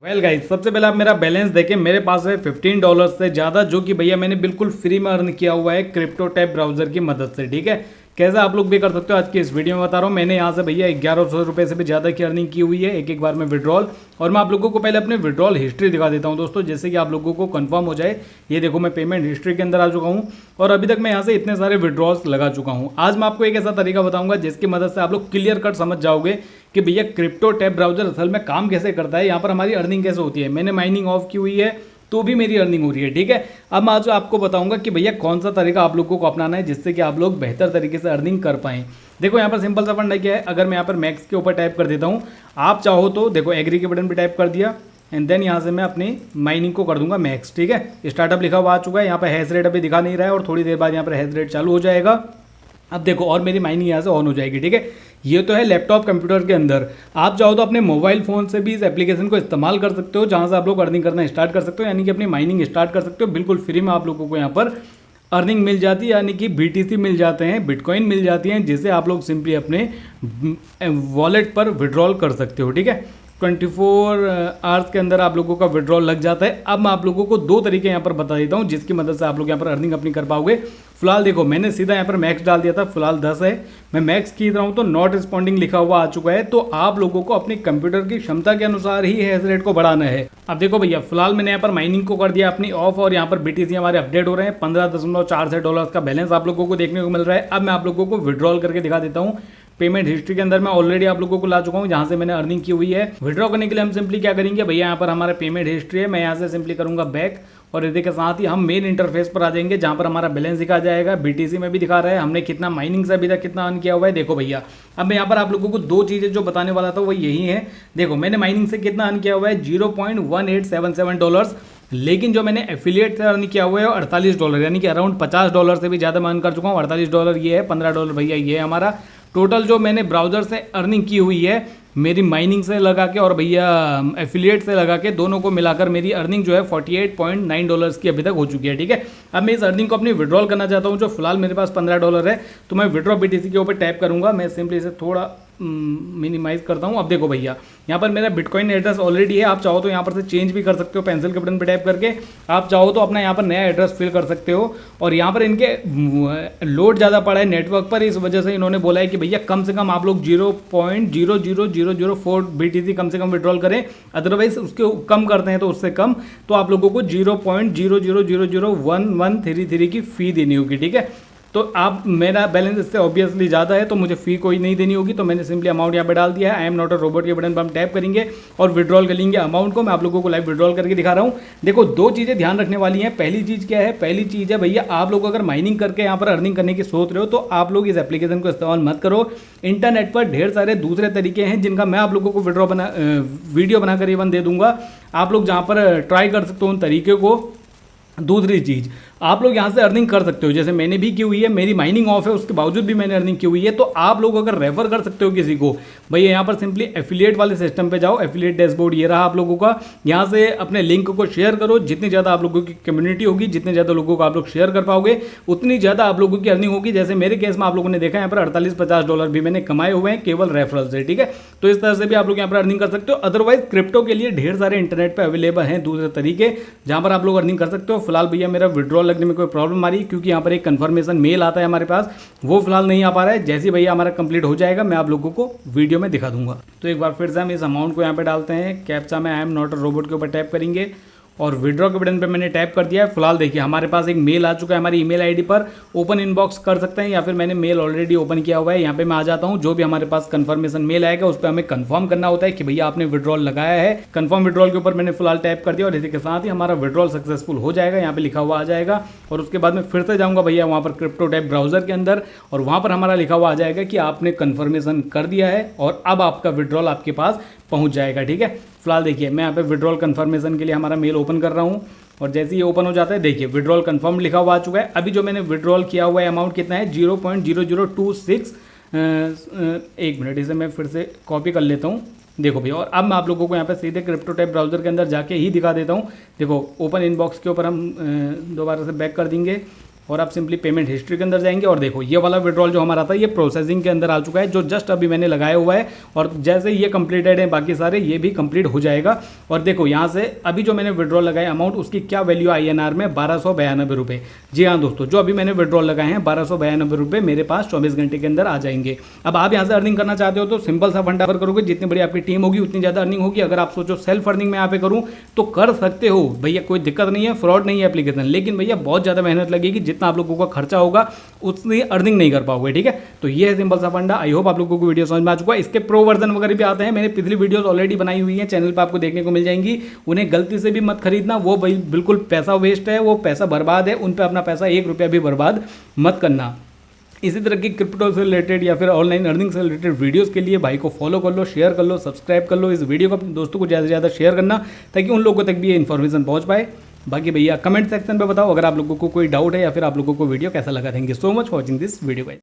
Well guys, सबसे पहले आप मेरा बैलेंस देखें। मेरे पास है $15 से ज़्यादा, जो कि भैया मैंने बिल्कुल फ्री में अर्न किया हुआ है क्रिप्टो टैब ब्राउजर की मदद से। ठीक है, कैसे आप लोग भी कर सकते हो आज की इस वीडियो में बता रहा हूँ। मैंने यहाँ से भैया 1100 रुपये से भी ज़्यादा की अर्निंग की हुई है एक एक बार में विड्रॉल। और मैं आप लोगों को पहले अपने विड्रॉल हिस्ट्री दिखा देता हूँ दोस्तों, जैसे कि आप लोगों को कंफर्म हो जाए। ये देखो, मैं पेमेंट हिस्ट्री के अंदर आ चुका हूँ और अभी तक मैं यहाँ से इतने सारे विड्रॉल्स लगा चुका हूँ। आज मैं आपको एक ऐसा तरीका बताऊंगा जिसकी मदद से आप लोग क्लियर कट समझ जाओगे कि भैया क्रिप्टो टैब ब्राउजर असल में काम कैसे करता है, यहाँ पर हमारी अर्निंग कैसे होती है। मैंने माइनिंग ऑफ की हुई है तो भी मेरी अर्निंग हो रही है। ठीक है, अब मैं आज आपको बताऊंगा कि भैया कौन सा तरीका आप लोगों को अपनाना है जिससे कि आप लोग बेहतर तरीके से अर्निंग कर पाएं। देखो, यहाँ पर सिंपल सा फंडा क्या है। अगर मैं यहाँ पर मैक्स के ऊपर टाइप कर देता हूँ, आप चाहो तो देखो एग्री के बटन पर टाइप कर दिया एंड देन यहाँ से मैं अपनी माइनिंग को कर दूंगा मैक्स। ठीक है, स्टार्टअप लिखा हुआ आ चुका है। यहाँ पर हैश रेट अभी दिखा नहीं रहा है और थोड़ी देर बाद यहाँ पर हैश रेट चालू हो जाएगा। अब देखो, और मेरी माइनिंग यहाँ से ऑन हो जाएगी। ठीक है, ये तो है लैपटॉप कंप्यूटर के अंदर। आप चाहो तो अपने मोबाइल फ़ोन से भी इस एप्लीकेशन को इस्तेमाल कर सकते हो, जहाँ से आप लोग अर्निंग करना स्टार्ट कर सकते हो, यानी कि अपनी माइनिंग स्टार्ट कर सकते हो। बिल्कुल फ्री में आप लोगों को यहाँ पर अर्निंग मिल जाती है, यानी कि BTC मिल जाते हैं, बिटकॉइन मिल जाती हैं, जिसे आप लोग सिंपली अपने वॉलेट पर विड्रॉल कर सकते हो। ठीक है, 24 आवर्स के अंदर आप लोगों का विड्रॉल लग जाता है। अब मैं आप लोगों को दो तरीके यहाँ पर बता देता हूँ जिसकी मदद से आप लोग यहाँ पर अर्निंग अपनी कर पाओगे। फिलहाल देखो, मैंने सीधा यहाँ पर मैक्स डाल दिया था, फिलहाल 10 है। मैं मैक्स खींच रहा हूँ तो नॉट रिस्पॉन्डिंग लिखा हुआ आ चुका है। तो आप लोगों को अपने कंप्यूटर की क्षमता के अनुसार ही हैश रेट को बढ़ाना है। अब देखो भैया, फिलहाल मैंने यहाँ पर माइनिंग को कर दिया अपनी ऑफ और यहाँ पर BTC हमारे अपडेट हो रहे हैं। $15.46 का बैलेंस आप लोगों को देखने को मिल रहा है। अब मैं आप लोगों को विड्रॉल करके दिखा देता हूँ। पेमेंट हिस्ट्री के अंदर मैं ऑलरेडी आप लोगों को ला चुका हूँ जहाँ से मैंने अर्निंग की हुई है। विड्रॉ करने के लिए हम सिंपली क्या करेंगे भैया, यहाँ पर हमारा पेमेंट हिस्ट्री है, मैं यहाँ से सिंपली करूँगा बैक और इसी के साथ ही हम मेन इंटरफेस पर आ जाएंगे जहाँ पर हमारा बैलेंस दिखा जाएगा। BTC में भी दिखा रहा है हमने कितना माइनिंग से अभी तक कितना अर्न किया हुआ है। देखो भैया, अब मैं यहाँ पर आप लोगों को दो चीज़ें जो बताने वाला था वो यही है। देखो, मैंने माइनिंग से कितना अर्न किया हुआ है, $0.1877, लेकिन जो मैंने एफिलिएट से अर्न किया हुआ है $48, यानी कि अराउंड $50 से भी ज़्यादा मैं अर्न कर चुका हूँ। $48 ये है, $15 भैया ये है हमारा टोटल जो मैंने ब्राउज़र से अर्निंग की हुई है। मेरी माइनिंग से लगा के और भैया एफिलिएट से लगा के दोनों को मिलाकर मेरी अर्निंग जो है $48.9 की अभी तक हो चुकी है। ठीक है, अब मैं इस अर्निंग को अपनी विड्रॉल करना चाहता हूँ, जो फिलहाल मेरे पास $15 है। तो मैं विड्रॉ BTC के ऊपर टैप करूँगा। मैं सिंपली इसे थोड़ा मिनिमाइज करता हूँ। अब देखो भैया, यहाँ पर मेरा बिटकॉइन एड्रेस ऑलरेडी है। आप चाहो तो यहाँ पर से चेंज भी कर सकते हो पेंसिल के बटन पर टैप करके। आप चाहो तो अपना यहाँ पर नया एड्रेस फिल कर सकते हो। और यहाँ पर इनके लोड ज़्यादा पड़ा है नेटवर्क पर, इस वजह से इन्होंने बोला है कि भैया कम से कम आप लोग 0.00004 BTC कम से कम विड्रॉल करें, अदरवाइज उसके कम करते हैं तो उससे कम तो आप लोगों को 0.0000113 की फ़ी देनी होगी। ठीक है, तो आप मेरा बैलेंस इससे ऑब्वियसली ज़्यादा है तो मुझे फ़ी कोई नहीं देनी होगी। तो मैंने सिंपली अमाउंट यहाँ पे डाल दिया है। I am not a robot के बटन पर हम टैप करेंगे और विड्रॉल कर लेंगे अमाउंट को। मैं आप लोगों को लाइव विड्रॉल करके दिखा रहा हूँ। देखो, दो चीज़ें ध्यान रखने वाली हैं। पहली चीज़ क्या है, पहली चीज़ है भैया, आप लोग अगर माइनिंग करके यहाँ पर अर्निंग करने की सोच रहे हो तो आप लोग इस एप्लीकेशन को इस्तेमाल मत करो। इंटरनेट पर ढेर सारे दूसरे तरीके हैं जिनका मैं आप लोगों को वीडियो बनाकर इवन दे दूंगा। आप लोग जहाँ पर ट्राई कर सकते हो उन तरीके को। दूसरी चीज़, आप लोग यहाँ से अर्निंग कर सकते हो, जैसे मैंने भी की हुई है। मेरी माइनिंग ऑफ है, उसके बावजूद भी मैंने अर्निंग की हुई है। तो आप लोग अगर रेफर कर सकते हो किसी को, भैया यहाँ पर सिंपली एफिलिएट वाले सिस्टम पे जाओ। एफिलिएट डैशबोर्ड ये रहा आप लोगों का। यहाँ से अपने लिंक को शेयर करो। जितनी ज़्यादा आप लोगों की कम्युनिटी होगी, जितने ज़्यादा लोगों को आप लोग शेयर कर पाओगे, उतनी ज़्यादा आप लोगों की अर्निंग होगी। जैसे मेरे केस में आप लोगों ने देखा, यहाँ पर $48-50 भी मैंने कमाए हुए हैं केवल रेफरल से। ठीक है, तो इस तरह से भी आप लोग यहाँ पर अर्निंग कर सकते हो। अदरवाइज क्रिप्टो के लिए ढेर सारे इंटरनेट पर अवेलेबल हैं दूसरे तरीके जहाँ पर आप लोग अर्निंग कर सकते हो। फिलहाल भैया मेरा विड्रॉल लगने में कोई प्रॉब्लम आ रही है क्योंकि यहाँ पर एक कंफर्मेशन मेल आता है हमारे पास, वो फिलहाल नहीं आ पा रहा है। जैसे भैया हमारा कंप्लीट हो जाएगा मैं आप लोगों को वीडियो में दिखा दूंगा। तो एक बार फिर से हम इस अमाउंट को यहाँ पे डालते हैं। कैप्चा में I am not a robot के ऊपर टैप करेंगे और विड्रॉ के बटन पे मैंने टैप कर दिया है। फिलहाल देखिए हमारे पास एक मेल आ चुका है हमारी ईमेल आईडी पर। ओपन इनबॉक्स कर सकते हैं या फिर मैंने मेल ऑलरेडी ओपन किया हुआ है। यहाँ पे मैं आ जाता हूँ। जो भी हमारे पास कंफर्मेशन मेल आएगा उस पर हमें कंफर्म करना होता है कि भैया आपने विड्रॉल लगाया है। कंफर्म विड्रॉल के ऊपर मैंने फिलहाल टैप कर दिया और इसी के साथ ही हमारा विड्रॉल सक्सेसफुल हो जाएगा, यहाँ पे लिखा हुआ आ जाएगा। और उसके बाद में फिर से जाऊँगा भैया वहाँ पर क्रिप्टो टैब ब्राउजर के अंदर और वहाँ पर हमारा लिखा हुआ आ जाएगा कि आपने कन्फर्मेशन कर दिया है और अब आपका विड्रॉल आपके पास पहुँच जाएगा। ठीक है, फिलहाल देखिए मैं यहाँ पे विड्रॉल कन्फर्मेशन के लिए हमारा मेल ओपन कर रहा हूँ और जैसे ही ये ओपन हो जाता है देखिए विड्रॉल कंफर्म लिखा हुआ आ चुका है। अभी जो मैंने विड्रॉल किया हुआ है अमाउंट कितना है, 0.0026। एक मिनट, इसे मैं फिर से कॉपी कर लेता हूँ। देखो भैया, और अब मैं आप लोगों को यहाँ पे सीधे क्रिप्टो टैब ब्राउजर के अंदर जाके ही दिखा देता हूँ। देखो, ओपन इनबॉक्स के ऊपर हम दोबारा से बैक कर देंगे और आप सिंपली पेमेंट हिस्ट्री के अंदर जाएंगे और देखो ये वाला विड्रॉल जो हमारा था ये प्रोसेसिंग के अंदर आ चुका है, जो जस्ट अभी मैंने लगाया हुआ है। और जैसे ये कंप्लीटेड है बाकी सारे ये भी कंप्लीट हो जाएगा। और देखो यहाँ से अभी जो मैंने विड्रॉल लगाया अमाउंट उसकी क्या वैल्यू INR में 1292 रुपये। जी हाँ दोस्तों, जो अभी मैंने विड्रॉल लगाए हैं 1292 रुपये मेरे पास 24 घंटे के अंदर आ जाएंगे। अब आप यहाँ से अर्निंग करना चाहते हो तो सिंपल सा फंडा करोगे, जितनी बड़ी आपकी टीम होगी उतनी ज़्यादा अर्निंग होगी। अगर आप सोचो सेल्फ अर्निंग में यहाँ पे करूँ तो कर सकते हो भैया, कोई दिक्कत नहीं है, फ्रॉड नहीं है एप्लीकेशन। लेकिन भैया बहुत ज़्यादा मेहनत लगेगी, जितना आप लोगों का खर्चा होगा उतनी अर्निंग नहीं कर पाओगे, ठीक है। तो ये है सिंपल सा फंडा। आई होप आप लोगों को वीडियो समझ में आ चुका है। इसके प्रो वर्जन वगैरह भी आते हैं, मैंने पिछली वीडियोस ऑलरेडी बनाई हुई है चैनल पर, आपको देखने को मिल जाएंगी। उन्हें गलती से भी मत खरीदना, वो बिल्कुल पैसा वेस्ट है, वो पैसा बर्बाद है, उन पर अपना पैसा 1 रुपया भी बर्बाद मत करना। इसी तरह की क्रिप्टो से रिलेटेड या फिर ऑनलाइन अर्निंग से रिलेटेड वीडियोस के लिए भाई को फॉलो कर लो, शेयर कर लो, सब्सक्राइब कर लो। इस वीडियो को अपने दोस्तों को ज़्यादा से ज़्यादा शेयर करना ताकि उन लोगों तक भी ये इन्फॉर्मेशन पहुंच पाए। बाकी भैया कमेंट सेक्शन पे बताओ अगर आप लोगों को कोई डाउट है या फिर आप लोगों को वीडियो कैसा लगा। Thank you so much for watching this video guys.